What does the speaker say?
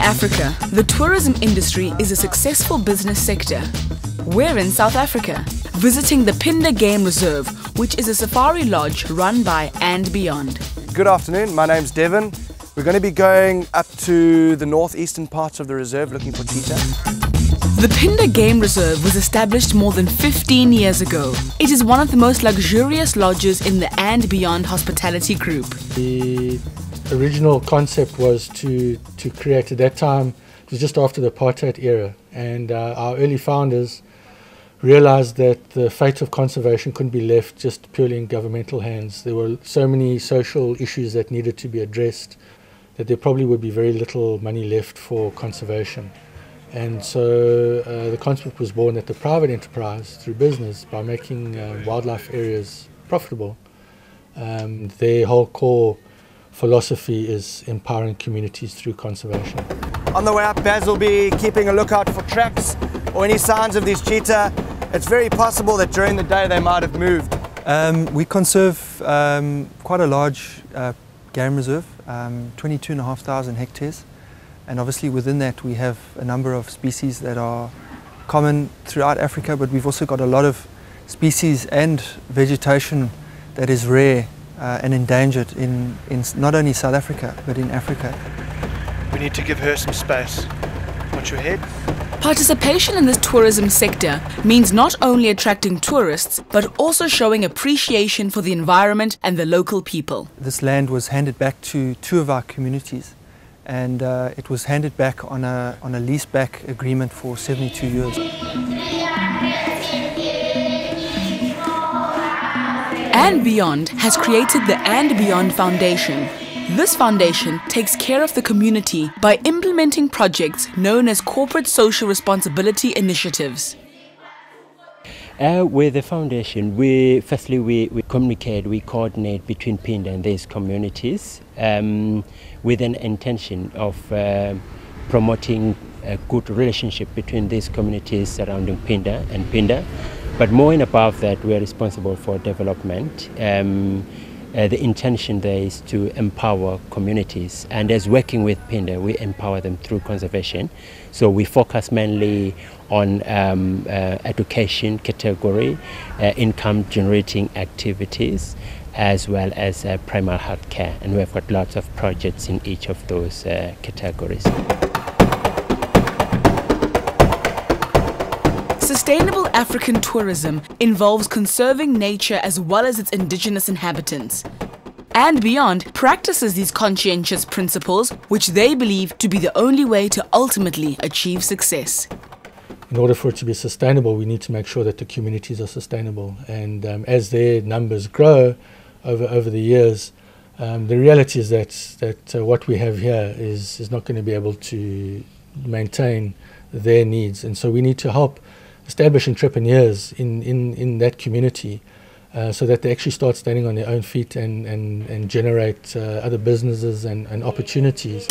Africa, the tourism industry is a successful business sector. We're in South Africa, visiting the Phinda Game Reserve, which is a safari lodge run by And Beyond. Good afternoon, my name's Devon. We're going to be going up to the northeastern parts of the reserve looking for cheetah. The Phinda Game Reserve was established more than 15 years ago. It is one of the most luxurious lodges in the And Beyond hospitality group. The original concept was to create, at that time, it was just after the apartheid era, and our early founders realized that the fate of conservation couldn't be left just purely in governmental hands. There were so many social issues that needed to be addressed that there probably would be very little money left for conservation. And so the concept was born that the private enterprise, through business, by making wildlife areas profitable, their whole core philosophy is empowering communities through conservation. On the way up, Baz will be keeping a lookout for tracks or any signs of these cheetah. It's very possible that during the day they might have moved. We conserve quite a large game reserve, 22,500 hectares. And obviously within that we have a number of species that are common throughout Africa, but we've also got a lot of species and vegetation that is rare and endangered in not only South Africa, but in Africa. We need to give her some space. Watch your head. Participation in this tourism sector means not only attracting tourists, but also showing appreciation for the environment and the local people. This land was handed back to two of our communities, and it was handed back on a lease-back agreement for 72 years. And Beyond has created the And Beyond Foundation. This foundation takes care of the community by implementing projects known as corporate social responsibility initiatives. With the foundation, we communicate, we coordinate between Phinda and these communities with an intention of promoting a good relationship between these communities surrounding Phinda and Phinda. But more and above that, we are responsible for development. The intention there is to empower communities, and as working with Phinda, we empower them through conservation. So we focus mainly on education category, income generating activities, as well as primary health care, and we've got lots of projects in each of those categories. Sustainable African tourism involves conserving nature as well as its indigenous inhabitants. And Beyond practices these conscientious principles, which they believe to be the only way to ultimately achieve success. In order for it to be sustainable, we need to make sure that the communities are sustainable. And as their numbers grow over the years, the reality is that what we have here is not going to be able to maintain their needs. And so we need to help establish entrepreneurs in that community so that they actually start standing on their own feet and generate other businesses and opportunities.